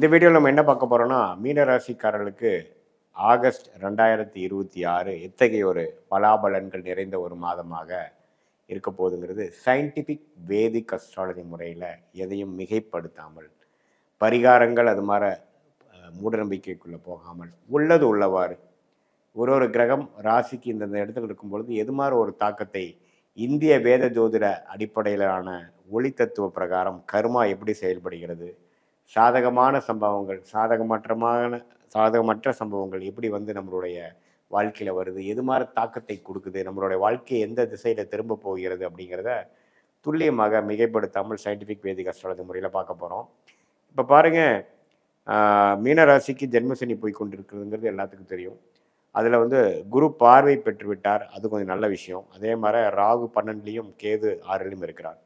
இந்த வீடியோவில் நம்ம என்ன பார்க்க போகிறோம்னா மீனராசிக்காரர்களுக்கு ஆகஸ்ட் 2026 எத்தகைய ஒரு பலாபலன்கள் நிறைந்த ஒரு மாதமாக இருக்க போகுதுங்கிறது சயின்டிஃபிக் வேதிக் அஸ்ட்ராலஜி முறையில் எதையும் மிகைப்படுத்தாமல் பரிகாரங்கள் அது மாதிரி மூடநம்பிக்கைக்குள்ளே போகாமல் உள்ளது உள்ளவாறு ஒரு கிரகம் ராசிக்கு இந்தந்த இடத்துல இருக்கும்பொழுது எது மாதிரி ஒரு தாக்கத்தை இந்திய வேத ஜோதிட அடிப்படையிலான ஒளி தத்துவ பிரகாரம் கர்மா எப்படி செயல்படுகிறது, சாதகமான சம்பவங்கள் சாதகமற்ற சம்பவங்கள் எப்படி நம்மளுடைய வாழ்க்கையில் வருது, எது மாதிரி தாக்கத்தை கொடுக்குது, நம்மளுடைய வாழ்க்கையை எந்த திசையில் திரும்ப போகிறது அப்படிங்கிறத துல்லியமாக மிகைப்படுத்தாமல் சயின்டிஃபிக் வேதிக் அஸ்ட்ராலஜி முறையில் பார்க்க போகிறோம். இப்போ பாருங்கள், மீனராசிக்கு ஜென்மசனி போய் கொண்டிருக்கிறதுங்கிறது எல்லாத்துக்கும் தெரியும். அதில் குரு பார்வை பெற்று விட்டார், அது கொஞ்சம் நல்ல விஷயம். அதே மாதிரி ராகு 12லையும் கேது 6லையும் இருக்கிறார்.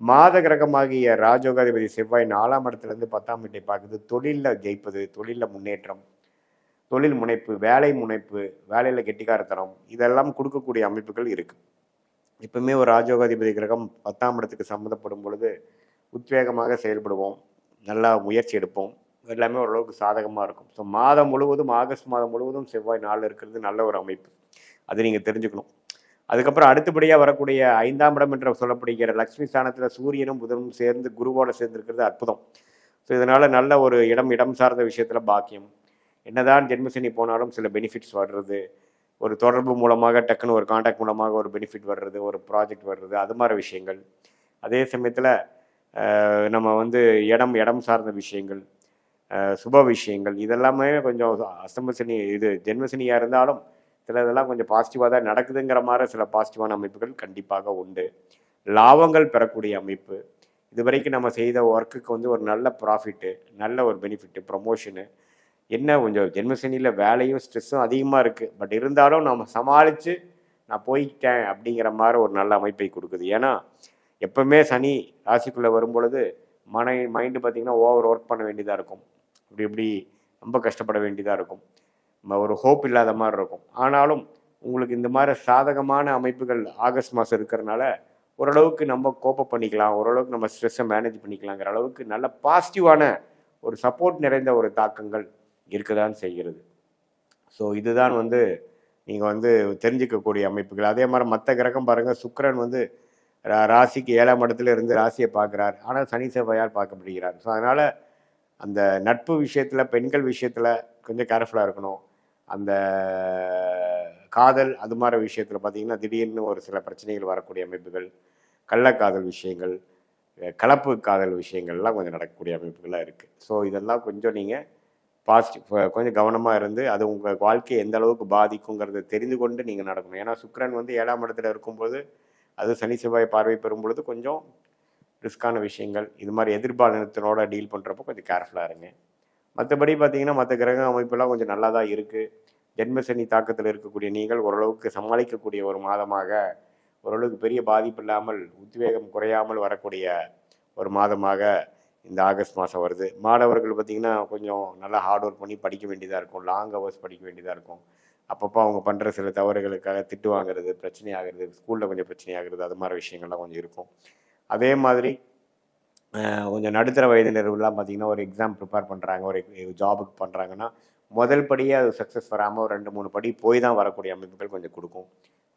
மாத கிரகமாகிய ராஜோகாதிபதி செவ்வாய் 4ஆம் இடத்துலேருந்து 10ஆம் வீட்டை பார்க்குது. தொழிலில் ஜெயிப்பது, தொழிலில் முன்னேற்றம், தொழில் முனைப்பு, வேலை முனைப்பு, வேலையில் கெட்டிக்காரத்தனம், இதெல்லாம் கொடுக்கக்கூடிய அமைப்புகள் இருக்குது. எப்பவுமே ஒரு ராஜோகாதிபதி கிரகம் 10ஆம் இடத்துக்கு சம்மந்தப்படும் பொழுது உத்வேகமாக செயல்படுவோம், நல்லா முயற்சி எடுப்போம், எல்லாமே ஓரளவுக்கு சாதகமாக இருக்கும். ஸோ மாதம் முழுவதும், ஆகஸ்ட் மாதம் முழுவதும் செவ்வாய் 4 இருக்கிறது நல்ல ஒரு அமைப்பு, அது நீங்கள் தெரிஞ்சுக்கணும். அதுக்கப்புறம் அடுத்தபடியாக வரக்கூடிய 5ஆம் இடம் என்று சொல்லப்படுகிற லக்ஷ்மி ஸ்தானத்தில் சூரியனும் புதனும் சேர்ந்து குருவோட சேர்ந்துருக்கிறது அற்புதம். ஸோ இதனால் நல்ல ஒரு இடம் சார்ந்த விஷயத்தில் பாக்கியம். என்னதான் ஜென்மசனி போனாலும் சில பெனிஃபிட்ஸ் வர்றது, ஒரு தொடர்பு மூலமாக டக்குன்னு ஒரு கான்டாக்ட் மூலமாக ஒரு பெனிஃபிட் வர்றது, ஒரு ப்ராஜெக்ட் வர்றது, அது மாதிரி விஷயங்கள். அதே சமயத்தில் நம்ம இடம் சார்ந்த விஷயங்கள், சுப விஷயங்கள், இதெல்லாமே கொஞ்சம் அஸ்தமசனி இது ஜென்மசனியாக இருந்தாலும் சில இதெல்லாம் கொஞ்சம் பாசிட்டிவாக தான் நடக்குதுங்கிற மாதிரி சில பாசிட்டிவான அமைப்புகள் கண்டிப்பாக உண்டு. லாபங்கள் பெறக்கூடிய அமைப்பு, இது வரைக்கும் நம்ம செய்த ஒர்க்குக்கு ஒரு நல்ல ப்ராஃபிட்டு, நல்ல ஒரு பெனிஃபிட்டு, ப்ரொமோஷனு. என்ன கொஞ்சம் ஜென்மசனியில் வேலையும் ஸ்ட்ரெஸ்ஸும் அதிகமாக இருக்குது, பட் இருந்தாலும் நம்ம சமாளித்து நான் போய்கிட்டேன் அப்படிங்கிற மாதிரி ஒரு நல்ல அமைப்பை கொடுக்குது. ஏன்னா எப்பவுமே சனி ராசிக்குள்ளே வரும்பொழுது மைண்டு பார்த்திங்கன்னா ஓவர் ஒர்க் பண்ண வேண்டியதாக இருக்கும், இப்படி ரொம்ப கஷ்டப்பட வேண்டியதாக இருக்கும், ஒரு ஹோப் இல்லாத மாதிரி இருக்கும். ஆனாலும் உங்களுக்கு இந்த மாதிரி சாதகமான அமைப்புகள் ஆகஸ்ட் மாதம் இருக்கிறதுனால ஓரளவுக்கு நம்ம கோப்பப் பண்ணிக்கலாம், ஓரளவுக்கு நம்ம ஸ்ட்ரெஸ்ஸை மேனேஜ் பண்ணிக்கலாங்கிற அளவுக்கு நல்ல பாசிட்டிவான ஒரு சப்போர்ட் நிறைந்த ஒரு தாக்கங்கள் இருக்கதான் செய்கிறது. ஸோ இதுதான் நீங்கள் தெரிஞ்சிக்கக்கூடிய அமைப்புகள். அதே மாதிரி மற்ற கிரகம் பாருங்கள், சுக்கிரன் ராசிக்கு 7ஆம் இடத்துல இருந்து ராசியை பார்க்குறார், ஆனால் சனி செவ்வாயால் பார்க்கப்படுகிறார். ஸோ அதனால் அந்த நட்பு விஷயத்தில், பெண்கள் விஷயத்தில் கொஞ்சம் கேர்ஃபுல்லாக இருக்கணும். அந்த காதல் அது மாதிரி விஷயத்தில் பார்த்திங்கன்னா திடீர்னு ஒரு சில பிரச்சனைகள் வரக்கூடிய அமைப்புகள், கள்ளக்காதல் விஷயங்கள், கலப்பு காதல் விஷயங்கள்லாம் கொஞ்சம் நடக்கக்கூடிய அமைப்புகளாக இருக்குது. ஸோ இதெல்லாம் கொஞ்சம் நீங்கள் கொஞ்சம் கவனமாக இருந்து அது உங்கள் வாழ்க்கையை எந்த அளவுக்கு பாதிக்குங்கிறத தெரிந்து கொண்டு நீங்கள் நடக்கணும். ஏன்னா சுக்கிரன் 7ஆம் இடத்துல இருக்கும்போது, அது சனி செவ்வாய் பார்வை பெறும் பொழுது கொஞ்சம் ரிஸ்கான விஷயங்கள், இது மாதிரி எதிர்பாலினத்தினோட டீல் பண்ணுறப்போ கொஞ்சம் கேர்ஃபுல்லாக இருங்க. மற்றபடி பார்த்திங்கன்னா மற்ற கிரக அமைப்பெல்லாம் கொஞ்சம் நல்லா தான் இருக்குது. ஜென்மசனி தாக்கத்தில் இருக்கக்கூடிய நீங்கள் ஓரளவுக்கு சமாளிக்கக்கூடிய ஒரு மாதமாக, ஓரளவுக்கு பெரிய பாதிப்பு இல்லாமல் உத்வேகம் குறையாமல் வரக்கூடிய ஒரு மாதமாக இந்த ஆகஸ்ட் மாதம் வருது. மாணவர்கள் பார்த்திங்கன்னா கொஞ்சம் நல்லா ஹார்ட் ஒர்க் பண்ணி படிக்க வேண்டியதாக இருக்கும், லாங் ஹவர்ஸ் படிக்க வேண்டியதாக இருக்கும். அப்பப்போ அவங்க பண்ணுற சில தவறுகளுக்காக திட்டு வாங்குறது, பிரச்சனை ஆகிறது, ஸ்கூலில் கொஞ்சம் பிரச்சனை ஆகிறது, அது மாதிரி விஷயங்கள்லாம் கொஞ்சம் இருக்கும். அதே மாதிரி கொஞ்சம் நடுத்தர வயதினர்கள்லாம் பார்த்திங்கன்னா ஒரு எக்ஸாம் ப்ரிப்பேர் பண்ணுறாங்க, ஒரு ஜாபுக்கு பண்ணுறாங்கன்னா முதல் படியே அது சக்ஸஸ் வராமல் ஒரு 2-3 படி போய் தான் வரக்கூடிய அமைப்புகள் கொஞ்சம் கொடுக்கும்.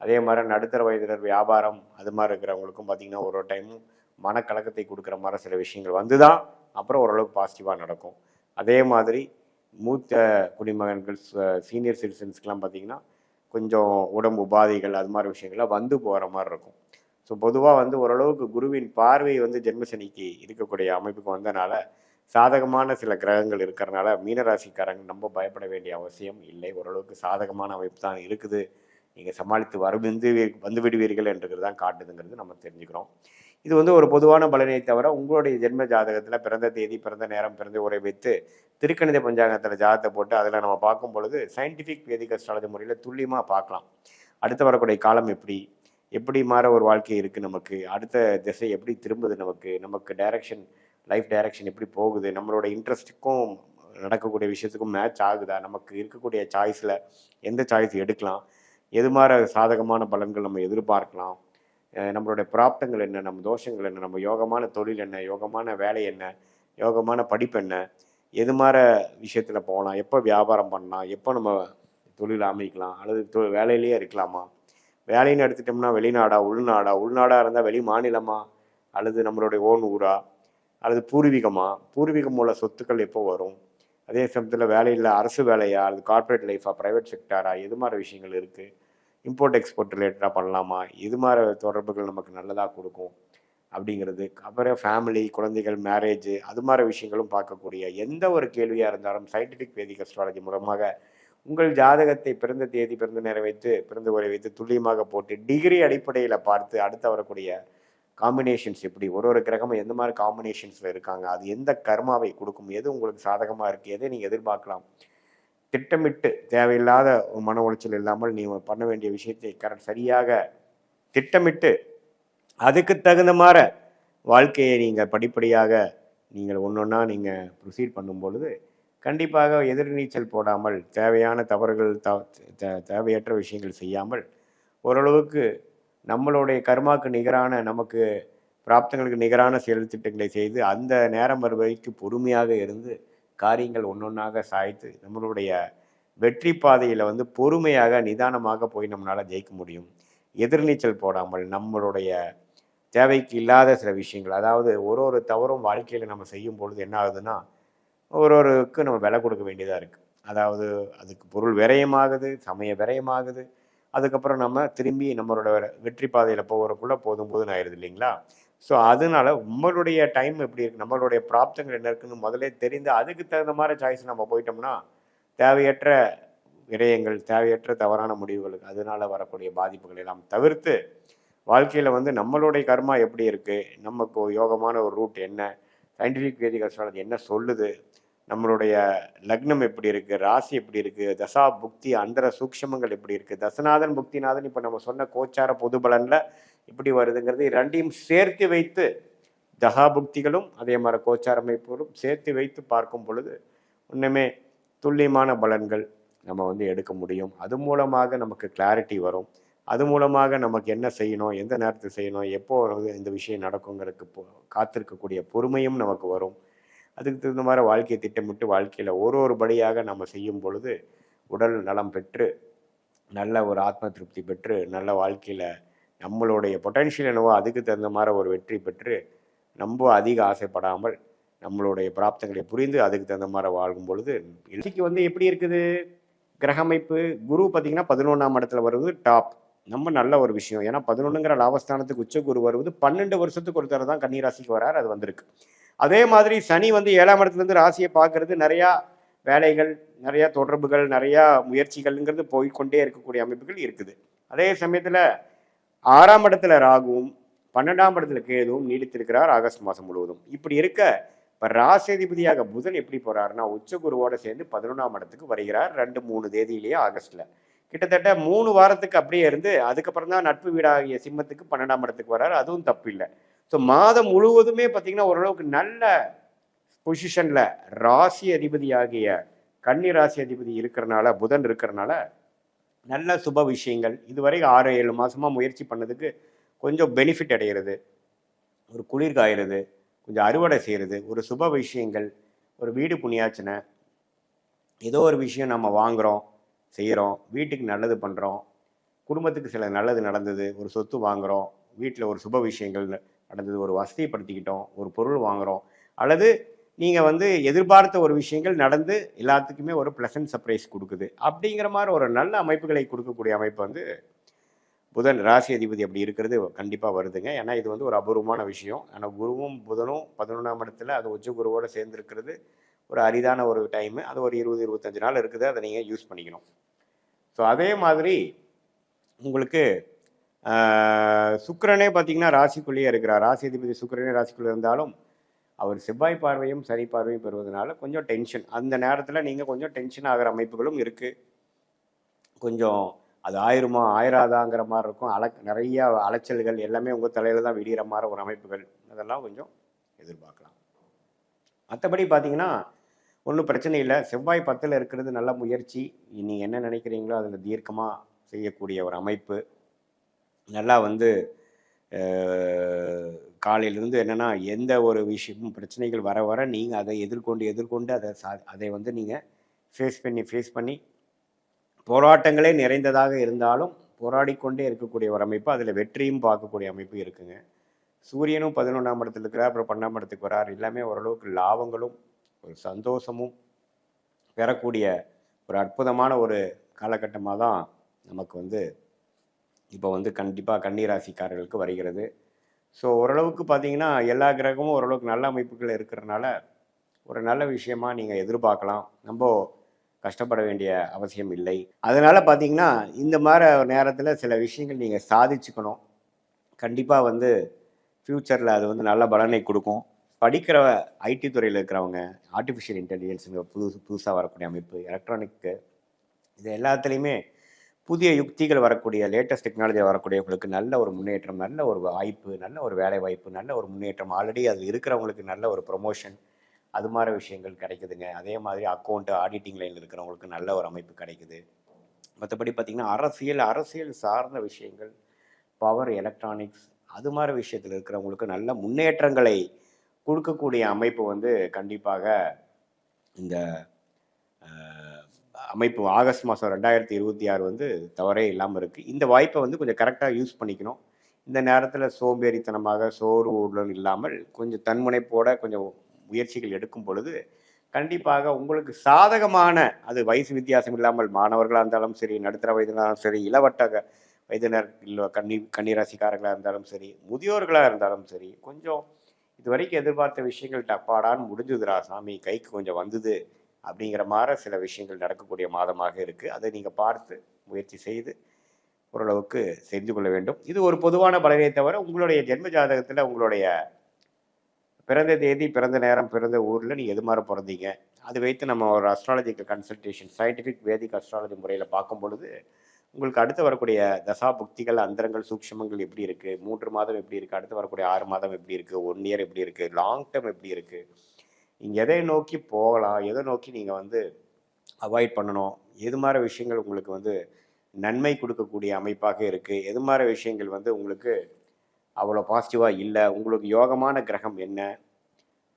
அதே மாதிரி நடுத்தர வயதினர் வியாபாரம் அது மாதிரி இருக்கிறவங்களுக்கும் பார்த்திங்கன்னா ஒரு டைமும் மனக்கலக்கத்தை கொடுக்குற மாதிரி சில விஷயங்கள் தான் அப்புறம் ஓரளவுக்கு பாசிட்டிவாக நடக்கும். அதே மாதிரி மூத்த குடிமகன்கள், சீனியர் சிட்டிசன்ஸ்க்கெலாம் பார்த்திங்கன்னா கொஞ்சம் உடம்பு உபாதைகள் அது மாதிரி விஷயங்கள்லாம் போகிற மாதிரி இருக்கும். ஸோ பொதுவாக ஓரளவுக்கு குருவின் பார்வை ஜென்மசனிக்கு இருக்கக்கூடிய அமைப்புக்கு வந்தனால சாதகமான சில கிரகங்கள் இருக்கிறனால மீனராசிக்காரங்க ரொம்ப பயப்பட வேண்டிய அவசியம் இல்லை. ஓரளவுக்கு சாதகமான அமைப்பு தான் இருக்குது, நீங்கள் சமாளித்து வந்து விடுவீர்கள் என்றது தான் காட்டுதுங்கிறது நம்ம தெரிஞ்சுக்கிறோம். இது ஒரு பொதுவான பலனை தவிர உங்களுடைய ஜென்ம ஜாதகத்தில் பிறந்த தேதி, பிறந்த நேரம், பிறந்த உரை வைத்து திருக்கணித பஞ்சாங்கத்தில் ஜாதகத்தை போட்டு அதில் நம்ம பார்க்கும் பொழுது சயின்டிஃபிக் வேதிக் அஸ்ட்ராலஜி முறையில் துல்லியமாக பார்க்கலாம். அடுத்து வரக்கூடிய காலம் எப்படி மாற ஒரு வாழ்க்கை இருக்குது, நமக்கு அடுத்த திசை எப்படி திரும்புது, நமக்கு டைரக்ஷன், லைஃப் டைரக்ஷன் எப்படி போகுது, நம்மளோட இன்ட்ரெஸ்ட்டுக்கும் நடக்கக்கூடிய விஷயத்துக்கும் மேட்ச் ஆகுதா, நமக்கு இருக்கக்கூடிய சாய்ஸில் எந்த சாய்ஸ் எடுக்கலாம், எது மாதிரி சாதகமான பலன்கள் நம்ம எதிர்பார்க்கலாம், நம்மளுடைய பிராப்தங்கள் என்ன, நம்ம தோஷங்கள் என்ன, நம்ம யோகமான தொழில் என்ன, யோகமான வேலை என்ன, யோகமான படிப்பு என்ன, எது மாதிரி விஷயத்தில் போகலாம், எப்போ வியாபாரம் பண்ணலாம், எப்போ நம்ம தொழில் அமைக்கலாம், அல்லது வேலையிலேயே இருக்கலாமா, வேலைன்னு எடுத்துட்டோம்னா வெளிநாடா உள்நாடா, உள்நாடாக இருந்தால் வெளி மாநிலமா, அல்லது நம்மளுடைய ஓன் ஊரா, அல்லது பூர்வீகம் உள்ள சொத்துக்கள் எப்போ வரும், அதே சமயத்தில் வேலையில் அரசு வேலையா, அல்லது கார்ப்பரேட் லைஃபா, ப்ரைவேட் செக்டாரா, எது மாதிரி விஷயங்கள் இருக்குது, இம்போர்ட் எக்ஸ்போர்ட் ரிலேட்டடாக பண்ணலாமா, இது மாதிரி தொடர்புகள் நமக்கு நல்லதாக கொடுக்கும் அப்படிங்கிறது. அப்புறம் ஃபேமிலி, குழந்தைகள், மேரேஜ், அது மாதிரி விஷயங்களும் பார்க்கக்கூடிய எந்த ஒரு கேள்வியாக இருந்தாலும் சயின்டிஃபிக் வேதிக் அஸ்ட்ராலஜி மூலமாக உங்கள் ஜாதகத்தை பிறந்த தேதி, பிறந்த நேரம் வைத்து, பிறந்த உரை வைத்து துல்லியமாக போட்டு டிகிரி அடிப்படையில் பார்த்து அடுத்து வரக்கூடிய காம்பினேஷன்ஸ் எப்படி, ஒரு கிரகமும் எந்த மாதிரி காம்பினேஷன்ஸில் இருக்காங்க, அது எந்த கர்மாவை கொடுக்கும், எது உங்களுக்கு சாதகமாக இருக்குது, எதை நீங்கள் எதிர்பார்க்கலாம், திட்டமிட்டு தேவையில்லாத மன உளைச்சல் இல்லாமல் நீங்கள் பண்ண வேண்டிய விஷயத்தை சரியாக திட்டமிட்டு அதுக்கு தகுந்த மாதிரி வாழ்க்கையை நீங்கள் படிப்படியாக நீங்கள் ஒன்றொன்னா நீங்கள் ப்ரொசீட் பண்ணும் பொழுது கண்டிப்பாக எதிர்நீச்சல் போடாமல் தேவையான தவறுகள் தேவையற்ற விஷயங்கள் செய்யாமல் ஓரளவுக்கு நம்மளுடைய கர்மாவுக்கு நிகரான, நமக்கு பிராப்தங்களுக்கு நிகரான செயல் திட்டங்களை செய்து அந்த நேரம் வருவதைக்கு பொறுமையாக இருந்து காரியங்கள் ஒன்றொன்றாக சாய்த்து நம்மளுடைய வெற்றி பாதையில் வந்து பொறுமையாக நிதானமாக போய் நம்மளால் ஜெயிக்க முடியும். எதிர்நீச்சல் போடாமல் நம்மளுடைய தேவைக்கு இல்லாத சில விஷயங்கள், அதாவது ஒரு தவறும் வாழ்க்கையில் நம்ம செய்யும் பொழுது என்ன ஆகுதுன்னா ஒருவருக்கு நம்ம விலை கொடுக்க வேண்டியதாக இருக்குது. அதாவது அதுக்கு பொருள் விரயமாகுது, சமய விரயமாகுது. அதுக்கப்புறம் நம்ம திரும்பி நம்மளோட வெற்றி பாதையில் போகிறக்குள்ளே போதும் ஆயிடுது இல்லைங்களா? ஸோ அதனால உங்களுடைய டைம் எப்படி இருக்குது, நம்மளுடைய பிராப்தங்கள் என்ன இருக்குன்னு முதலே தெரிந்து அதுக்கு தகுந்த மாதிரி சாய்ஸ் நம்ம போயிட்டோம்னா தேவையற்ற விரயங்கள், தேவையற்ற தவறான முடிவுகளுக்கு அதனால் வரக்கூடிய பாதிப்புகள் எல்லாம் தவிர்த்து வாழ்க்கையில் வந்து நம்மளுடைய கர்மா எப்படி இருக்குது, நமக்கு யோகமான ஒரு ரூட் என்ன, சயின்டிஃபிக் வேதிக் அஸ்ட்ராலஜி என்ன சொல்லுது, நம்மளுடைய லக்னம் எப்படி இருக்குது, ராசி எப்படி இருக்குது, தசா புக்தி அந்தர சூக்ஷமங்கள் எப்படி இருக்குது, தசநாதன் புக்திநாதன் இப்போ நம்ம சொன்ன கோச்சார பொது பலனில் எப்படி வருதுங்கிறது ரெண்டையும் சேர்த்து வைத்து தசா புக்திகளும் அதே மாதிரி கோச்சார அமைப்புகளும் சேர்த்து வைத்து பார்க்கும் பொழுது இன்னுமே துல்லியமான பலன்கள் நம்ம வந்து எடுக்க முடியும். அது மூலமாக நமக்கு கிளாரிட்டி வரும். அது மூலமாக நமக்கு என்ன செய்யணும், எந்த நேரத்தில் செய்யணும், எப்போ இந்த விஷயம் நடக்குங்கிறதுக்கு காத்திருக்கக்கூடிய பொறுமையும் நமக்கு வரும். அதுக்கு தகுந்த மாதிரி வாழ்க்கையை திட்டமிட்டு வாழ்க்கையில் ஒரு படியாக நம்ம செய்யும் பொழுது உடல் நலம் பெற்று நல்ல ஒரு ஆத்ம திருப்தி பெற்று நல்ல வாழ்க்கையில் நம்மளுடைய பொட்டன்ஷியல் என்னவோ அதுக்கு தகுந்த மாதிரி ஒரு வெற்றி பெற்று ரொம்ப அதிக ஆசைப்படாமல் நம்மளுடைய பிராப்தங்களை புரிந்து அதுக்கு தகுந்த மாதிரி வாழும் பொழுது இன்னைக்கு வந்து எப்படி இருக்குது கிரகமைப்பு. குரு பார்த்திங்கன்னா 11ஆம் இடத்துல வருவது டாப், நம்ம நல்ல ஒரு விஷயம். ஏன்னா 11ங்கிற லாபஸ்தானத்துக்கு உச்ச குரு வருவது 12 வருஷத்துக்கு ஒரு தடவை தான் கன்னிராசிக்கு வரார், அது வந்திருக்கு. அதே மாதிரி சனி வந்து 7ஆம் இடத்துலேருந்து ராசியை பார்க்கறது நிறையா வேலைகள், நிறையா தொடர்புகள், நிறையா முயற்சிகள்ங்கிறது போய்கொண்டே இருக்கக்கூடிய அமைப்புகள் இருக்குது. அதே சமயத்தில் 6ஆம் இடத்துல ராகுவும் 12ஆம் இடத்துல கேதுவும் நீடித்திருக்கிறார் ஆகஸ்ட் மாதம் முழுவதும். இப்படி இருக்க இப்போ ராசிதிபதியாக புதன் எப்படி போகிறாருன்னா உச்ச குருவோடு சேர்ந்து 11ஆம் இடத்துக்கு வருகிறார் 2-3 தேதியிலேயே ஆகஸ்ட்டில். கிட்டத்தட்ட 3 வாரத்துக்கு அப்படியே இருந்து அதுக்கப்புறம் தான் நட்பு வீடாகிய சிம்மத்துக்கு 12ஆம் இடத்துக்கு வர்றாரு, அதுவும் தப்பு இல்லை. ஸோ மாதம் முழுவதுமே பார்த்திங்கன்னா ஓரளவுக்கு நல்ல பொசிஷனில் ராசி அதிபதியாகிய கன்னி ராசி அதிபதி இருக்கிறனால, புதன் இருக்கிறனால நல்ல சுப விஷயங்கள் இதுவரை 6-7 மாதமாக முயற்சி பண்ணதுக்கு கொஞ்சம் பெனிஃபிட் அடைகிறது, ஒரு குளிர் காயிறது, கொஞ்சம் அறுவடை செய்கிறது, ஒரு சுப விஷயங்கள், ஒரு வீடு புண்ணியாச்சனை, ஏதோ ஒரு விஷயம் நம்ம வாங்குகிறோம் செய்கிறோம், வீட்டுக்கு நல்லது பண்ணுறோம், குடும்பத்துக்கு சில நல்லது நடந்தது, ஒரு சொத்து வாங்குகிறோம், வீட்டில் ஒரு சுப விஷயங்கள் நடந்தது, ஒரு வசதிப்படுத்திக்கிட்டோம், ஒரு பொருள் வாங்குகிறோம், அல்லது நீங்கள் வந்து எதிர்பார்த்த ஒரு விஷயங்கள் நடந்து எல்லாத்துக்குமே ஒரு ப்ளசன்ட் சர்ப்ரைஸ் கொடுக்குது. அப்படிங்கிற மாதிரி ஒரு நல்ல அமைப்புகளை கொடுக்கக்கூடிய அமைப்பு வந்து புதன் ராசி அதிபதி அப்படி இருக்கிறது கண்டிப்பாக வருதுங்க. ஏன்னா இது வந்து ஒரு அபூர்வமான விஷயம். ஆனால் குருவும் புதனும் 11ஆம் இடத்துல அது உச்ச குருவோடு சேர்ந்துருக்கிறது ஒரு அரிதான ஒரு டைமு. அது ஒரு 20-25 நாள் இருக்குது, அதை நீங்கள் யூஸ் பண்ணிக்கணும். ஸோ அதே மாதிரி உங்களுக்கு சுக்கிரனே பார்த்தீங்கன்னா ராசிக்குள்ளேயே இருக்கிறார். ராசி அதிபதி சுக்கிரனே ராசிக்குள்ளே இருந்தாலும் அவர் செவ்வாய் பார்வையும் சனி பார்வையும் பெறுவதனால கொஞ்சம் டென்ஷன், அந்த நேரத்தில் நீங்கள் கொஞ்சம் டென்ஷன் ஆகிற அமைப்புகளும் இருக்குது. கொஞ்சம் அது ஆயிருமா ஆயிராதாங்கிற மாதிரி இருக்கும். நிறைய அலைச்சல்கள் எல்லாமே உங்கள் தலையில் தான் விடிகிற மாதிரி ஒரு அமைப்புகள், அதெல்லாம் கொஞ்சம் எதிர்பார்க்கலாம். மற்றபடி பார்த்தீங்கன்னா ஒன்றும் பிரச்சனை இல்லை. செவ்வாய் 10ல் இருக்கிறது நல்ல முயற்சி. நீங்கள் என்ன நினைக்கிறீங்களோ அதில் தீர்க்கமாக செய்யக்கூடிய ஒரு அமைப்பு. நல்லா வந்து காலையிலேருந்து என்னென்னா எந்த ஒரு விஷயமும் பிரச்சனைகள் வர வர நீங்கள் அதை எதிர்கொண்டு அதை வந்து நீங்கள் ஃபேஸ் பண்ணி போராட்டங்களே நிறைந்ததாக இருந்தாலும் போராடிக்கொண்டே இருக்கக்கூடிய ஒரு அமைப்பு, அதில் வெற்றியும் பார்க்கக்கூடிய அமைப்பு இருக்குங்க. சூரியனும் 11ஆம் இடத்துல இருக்கிறார், அப்புறம் 12ஆம் இடத்துக்கு வரார். எல்லாமே ஓரளவுக்கு லாபங்களும் ஒரு சந்தோஷமும் பெறக்கூடிய ஒரு அற்புதமான ஒரு காலகட்டமாக தான் நமக்கு வந்து இப்போ வந்து கண்டிப்பாக கன்னிராசிக்காரர்களுக்கு வருகிறது. ஸோ ஓரளவுக்கு பார்த்தீங்கன்னா எல்லா கிரகமும் ஓரளவுக்கு நல்ல அமைப்புகள் இருக்கிறதுனால ஒரு நல்ல விஷயமா நீங்கள் எதிர்பார்க்கலாம். நம்ம கஷ்டப்பட வேண்டிய அவசியம் இல்லை. அதனால் பார்த்தீங்கன்னா இந்த மாதிரி நேரத்தில் சில விஷயங்கள் நீங்கள் சாதிச்சுக்கணும். கண்டிப்பாக வந்து ஃப்யூச்சரில் அது வந்து நல்ல பலனை கொடுக்கும். படிக்கிற ஐடி துறையில் இருக்கிறவங்க, ஆர்டிஃபிஷியல் இன்டெலிஜென்ஸுங்க புதுசாக வரக்கூடிய அமைப்பு, எலக்ட்ரானிக்கு, இது எல்லாத்துலேயுமே புதிய யுக்திகள் வரக்கூடிய லேட்டஸ்ட் டெக்னாலஜி வரக்கூடியவங்களுக்கு நல்ல ஒரு முன்னேற்றம், நல்ல ஒரு வாய்ப்பு, நல்ல ஒரு வேலை வாய்ப்பு, நல்ல ஒரு முன்னேற்றம். ஆல்ரெடி அது இருக்கிறவங்களுக்கு நல்ல ஒரு ப்ரொமோஷன், அது மாதிரி விஷயங்கள் கிடைக்குதுங்க. அதே மாதிரி அக்கௌண்ட்டு ஆடிட்டிங் லைனில் இருக்கிறவங்களுக்கு நல்ல ஒரு அமைப்பு கிடைக்குது. மற்றபடி பார்த்திங்கன்னா அரசியல் சார்ந்த விஷயங்கள், பவர், எலக்ட்ரானிக்ஸ், அது மாதிரி விஷயத்தில் இருக்கிறவங்களுக்கு நல்ல முன்னேற்றங்களை கொடுக்கக்கூடிய அமைப்பு வந்து கண்டிப்பாக இந்த அமைப்பு ஆகஸ்ட் மாதம் 2026 வந்து தவறே இல்லாமல் இருக்குது. இந்த வாய்ப்பை வந்து கொஞ்சம் கரெக்டாக யூஸ் பண்ணிக்கணும். இந்த நேரத்தில் சோம்பேறித்தனமாக சோர்வுடன் இல்லாமல் கொஞ்சம் தன்முனைப்போட கொஞ்சம் முயற்சிகள் எடுக்கும் பொழுது கண்டிப்பாக உங்களுக்கு சாதகமான, அது வயசு வித்தியாசம் இல்லாமல் மாணவர்களாக இருந்தாலும் சரி, நடுத்தர வயதினாலும் சரி, இளவட்ட வயதினர் இல்லை கன்னிராசிக்காரர்களாக இருந்தாலும் சரி, முதியோர்களாக இருந்தாலும் சரி, கொஞ்சம் இது வரைக்கும் எதிர்பார்த்த விஷயங்கள் டப்பாடான்னு முடிஞ்சுதுரா சாமி, கைக்கு கொஞ்சம் வந்தது அப்படிங்கிற மாதிரி சில விஷயங்கள் நடக்கக்கூடிய மாதமாக இருக்குது. அதை நீங்கள் பார்த்து முயற்சி செய்து ஓரளவுக்கு செஞ்சு கொள்ள வேண்டும். இது ஒரு பொதுவான பலனை தவிர உங்களுடைய ஜென்ம ஜாதகத்தில் உங்களுடைய பிறந்த தேதி, பிறந்த நேரம், பிறந்த ஊரில் நீங்கள் எது மாதிரி பிறந்தீங்க, அது வைத்து நம்ம ஒரு அஸ்ட்ராலஜிக்கல் கன்சல்டேஷன், சயின்டிஃபிக் வேதிக் அஸ்ட்ராலஜி முறையில் பார்க்கும் பொழுது உங்களுக்கு அடுத்து வரக்கூடிய தசா புக்திகள், அந்தரங்கள், சூக்ஷமங்கள் எப்படி இருக்குது, 3 மாதம் எப்படி இருக்குது, அடுத்து வரக்கூடிய 6 மாதம் எப்படி இருக்குது, 1 இயர் எப்படி இருக்குது, லாங் டேர்ம் எப்படி இருக்குது, நீங்கள் எதை நோக்கி போகலாம், எதை நோக்கி நீங்கள் வந்து அவாய்ட் பண்ணணும், எது மாதிரி விஷயங்கள் உங்களுக்கு வந்து நன்மை கொடுக்கக்கூடிய அமைப்பாக இருக்குது, எது மாதிரி விஷயங்கள் வந்து உங்களுக்கு அவ்வளோ பாசிட்டிவாக இல்லை, உங்களுக்கு யோகமான கிரகம் என்ன,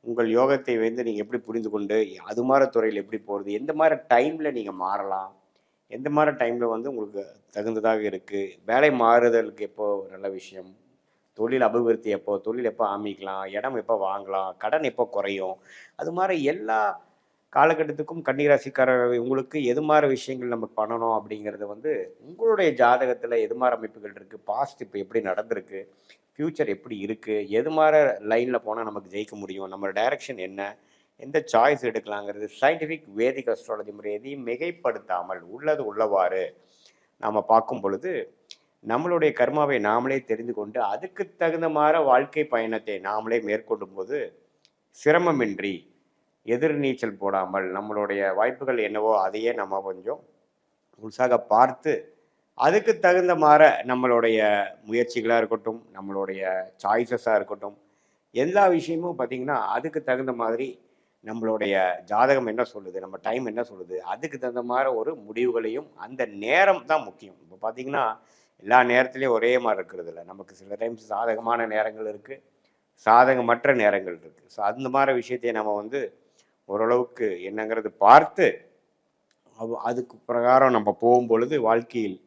உங்கள் யோகத்தை வந்து நீங்கள் எப்படி புரிந்து கொண்டு அது மாதிரி துறையில் எப்படி போகிறது, எந்த மாதிரி டைமில் நீங்கள் மாறலாம், எந்த மாதிரி டைமில் வந்து உங்களுக்கு தகுந்ததாக இருக்குது, வேலை மாறுதலுக்கு எப்போ நல்ல விஷயம், தொழில் அபிவிருத்தி எப்போ, தொழில் எப்போ ஆரம்பிக்கலாம், இடம் எப்போ வாங்கலாம், கடன் எப்போ குறையும், அது மாதிரி எல்லா காலகட்டத்துக்கும் கன்னிராசிக்காரர்கள் உங்களுக்கு எது மாதிரி விஷயங்கள் நம்ம பண்ணணும் அப்படிங்கிறது வந்து உங்களுடைய ஜாதகத்தில் எது மாதிரி அமைப்புகள் இருக்குது, பாஸ்ட் இப்போ எப்படி நடந்திருக்கு, ஃப்யூச்சர் எப்படி இருக்குது, எது மாதிரி லைனில் போனால் நமக்கு ஜெயிக்க முடியும், நம்ம டைரக்ஷன் என்ன, எந்த சாய்ஸ் எடுக்கலாங்கிறது சயின்டிஃபிக் வேதிக் அஸ்ட்ராலஜி முறை எதையும் மிகைப்படுத்தாமல் உள்ளது உள்ளவாறு நாம் பார்க்கும் பொழுது நம்மளுடைய கர்மாவை நாமளே தெரிந்து கொண்டு அதுக்கு தகுந்த மாதிரி வாழ்க்கை பயணத்தை நாமளே மேற்கொள்ளும் போது சிரமமின்றி எதிர்நீச்சல் போடாமல் நம்மளுடைய வாய்ப்புகள் என்னவோ அதையே நம்ம கொஞ்சம் முழுசாக பார்த்து அதுக்கு தகுந்த மாதிரி நம்மளுடைய முயற்சிகளாக இருக்கட்டும், நம்மளுடைய சாய்ஸஸாக இருக்கட்டும், எல்லா விஷயமும் பார்த்திங்கன்னா அதுக்கு தகுந்த மாதிரி நம்மளுடைய ஜாதகம் என்ன சொல்லுது, நம்ம டைம் என்ன சொல்லுது, அதுக்கு தகுந்த மாதிரி ஒரு முடிவுகளையும் அந்த நேரம் தான் முக்கியம். இப்போ பார்த்திங்கன்னா எல்லா நேரத்துலையும் ஒரே மாதிரி இருக்கிறது இல்லை, நமக்கு சில டைம்ஸ் சாதகமான நேரங்கள் இருக்குது, சாதகமற்ற நேரங்கள் இருக்குது. ஸோ அந்த மாதிரி விஷயத்தை நம்ம வந்து ஓரளவுக்கு என்னங்கிறது பார்த்து அதுக்கு பிரகாரம் நம்ம போகும்பொழுது வாழ்க்கையில்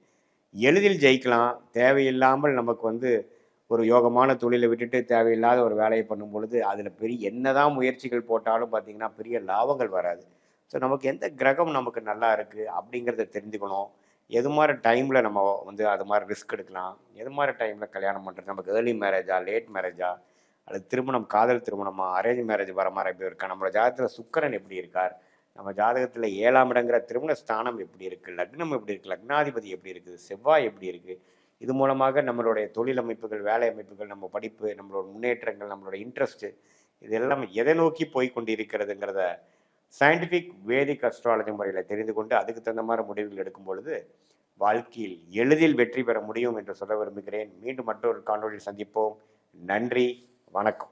எளிதில் ஜெயிக்கலாம். தேவையில்லாமல் நமக்கு வந்து ஒரு யோகமான தொழிலை விட்டுட்டு தேவையில்லாத ஒரு வேலையை பண்ணும் பொழுது அதில் பெரிய என்னதான் முயற்சிகள் போட்டாலும் பார்த்திங்கன்னா பெரிய லாபங்கள் வராது. ஸோ நமக்கு எந்த கிரகம் நமக்கு நல்லா இருக்குது அப்படிங்கிறத தெரிஞ்சுக்கணும். எது மாதிரி டைமில் நம்ம வந்து அது மாதிரி ரிஸ்க் எடுக்கலாம், எது மாதிரி டைமில் கல்யாணம் பண்ணுறது, நமக்கு ஏர்லி மேரேஜா, லேட் மேரேஜா, அல்லது திருமணம் காதல் திருமணமா, அரேஞ்ச் மேரேஜ் வர மாதிரி எப்படி இருக்கா, நம்மளோட ஜாதகத்தில் சுக்கிரன் எப்படி இருக்கார், நம்ம ஜாதகத்தில் 7ஆம் இடங்கிற திருமண ஸ்தானம் எப்படி இருக்குது, லக்னம் எப்படி இருக்குது, லக்னாதிபதி எப்படி இருக்குது, செவ்வாய் எப்படி இருக்குது, இது மூலமாக நம்மளுடைய தொழில் அமைப்புகள், வேலை அமைப்புகள், நம்ம படிப்பு, நம்மளோட முன்னேற்றங்கள், நம்மளோட இன்ட்ரெஸ்ட்டு, இது எல்லாம் எதை நோக்கி போய் கொண்டு இருக்கிறதுங்கிறத சயின்டிஃபிக் வேதிக் அஸ்ட்ராலஜி முறையில் தெரிந்து கொண்டு அதுக்கு தகுந்த மாதிரி முடிவுகள் எடுக்கும் பொழுது வாழ்க்கையில் எளிதில் வெற்றி பெற முடியும் என்று சொல்ல விரும்புகிறேன். மீண்டும் மற்றொரு காணொலியில் சந்திப்போம். நன்றி, வணக்கம்.